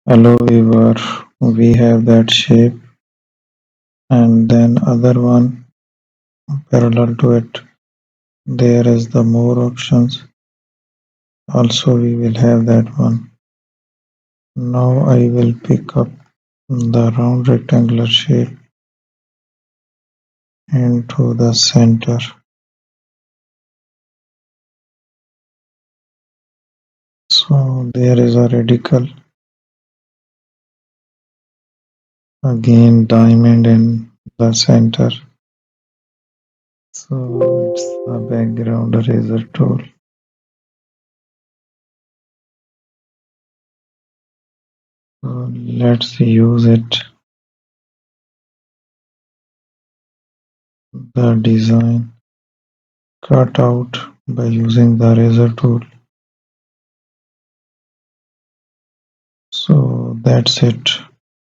Hello viewer, we have that shape and then other one parallel to it. There is the more options. Also we will have that one. Now I will pick up the round rectangular shape into the center. So there is a radical, again diamond in the center. So it's a background eraser tool. So let's use it. The design cut out by using the eraser tool. So that's it.